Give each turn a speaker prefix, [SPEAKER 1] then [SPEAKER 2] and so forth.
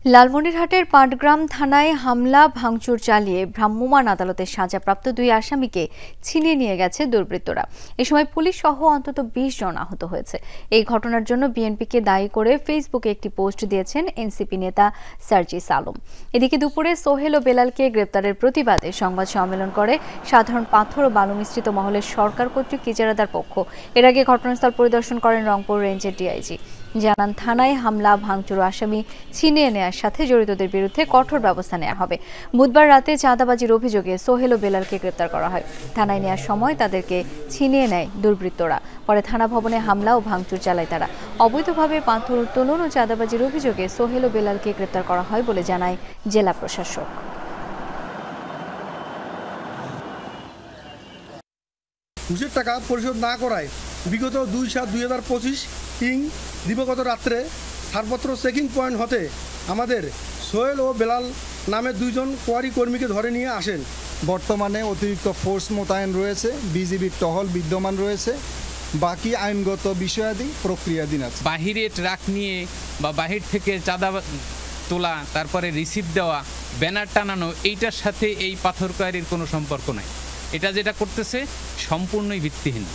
[SPEAKER 1] লালমনিরহাটের পাটগ্রাম থানায় হামলা ভাঙচুর চালিয়ে ভ্রাম্যমাণ আদালতের সাজাপ্রাপ্ত 2 আসামিকে ছিনিয়ে নিয়ে গেছে দুর্বৃত্তরা। এ সময় পুলিশ সহ অন্তত 20 জন আহত হয়েছে। এই ঘটনার জন্য বিএনপিকে দায়ী করে ফেসবুকে একটি পোস্ট দিয়েছেন এনসিপি নেতা সার্জিস আলম। এদিকে দুপুরে সোহেল ও বেলালকে গ্রেপ্তারের প্রতিবাদে সংবাদ সম্মেলন করে সাধারণ পাথর ও বালু মিশ্রিত মহলের সরকার কর্তৃক ইজারাদার পক্ষ। এর আগে ঘটনাস্থল পরিদর্শন করেন রংপুর রেঞ্জের ডিআইজি। জানান, থানায় হামলা ভাঙচুর আসামি ছিনিয়ে নেওয়ার সাথে জড়িতদের বিরুদ্ধে কঠোর ব্যবস্থা নেওয়া হবে। বুধবার রাতে চাঁদাবাজির অভিযোগে সোহেল ও বেলালকে গ্রেপ্তার করা হয়। থানায় নেওয়ার সময় তাদেরকে ছিনিয়ে নেয় দুর্বৃত্তরা। পরে থানা ভবনে হামলা ও ভাঙচুর চালায় তারা। অবৈধভাবে পাথর উত্তোলন ও চাঁদাবাজির অভিযোগে সোহেল ও বেলালকে গ্রেপ্তার করা হয় বলে জানায় জেলা প্রশাসক।
[SPEAKER 2] ঘুষের টাকা পরিশোধ না করায় বিগত 2/7/2025 দিবগত রাত্রে ছাড়পত্র চেকিং পয়েন্ট হতে আমাদের সোহেল ও বেলাল নামে 2 জন কোয়ারি কর্মীকে ধরে নিয়ে আসেন।
[SPEAKER 3] বর্তমানে অতিরিক্ত ফোর্স মোতায়েন রয়েছে, বিজিবির টহল বিদ্যমান রয়েছে, বাকি আইনগত বিষয়াদি প্রক্রিয়াধীন আছে।
[SPEAKER 4] বাহিরে ট্রাক নিয়ে বা বাহির থেকে চাঁদা তোলা, তারপরে রিসিভ দেওয়া, ব্যানার টানানো, এইটার সাথে এই পাথর কোয়ারির কোনো সম্পর্ক নাই। এটা যেটা করতেছে সম্পূর্ণই ভিত্তিহীন।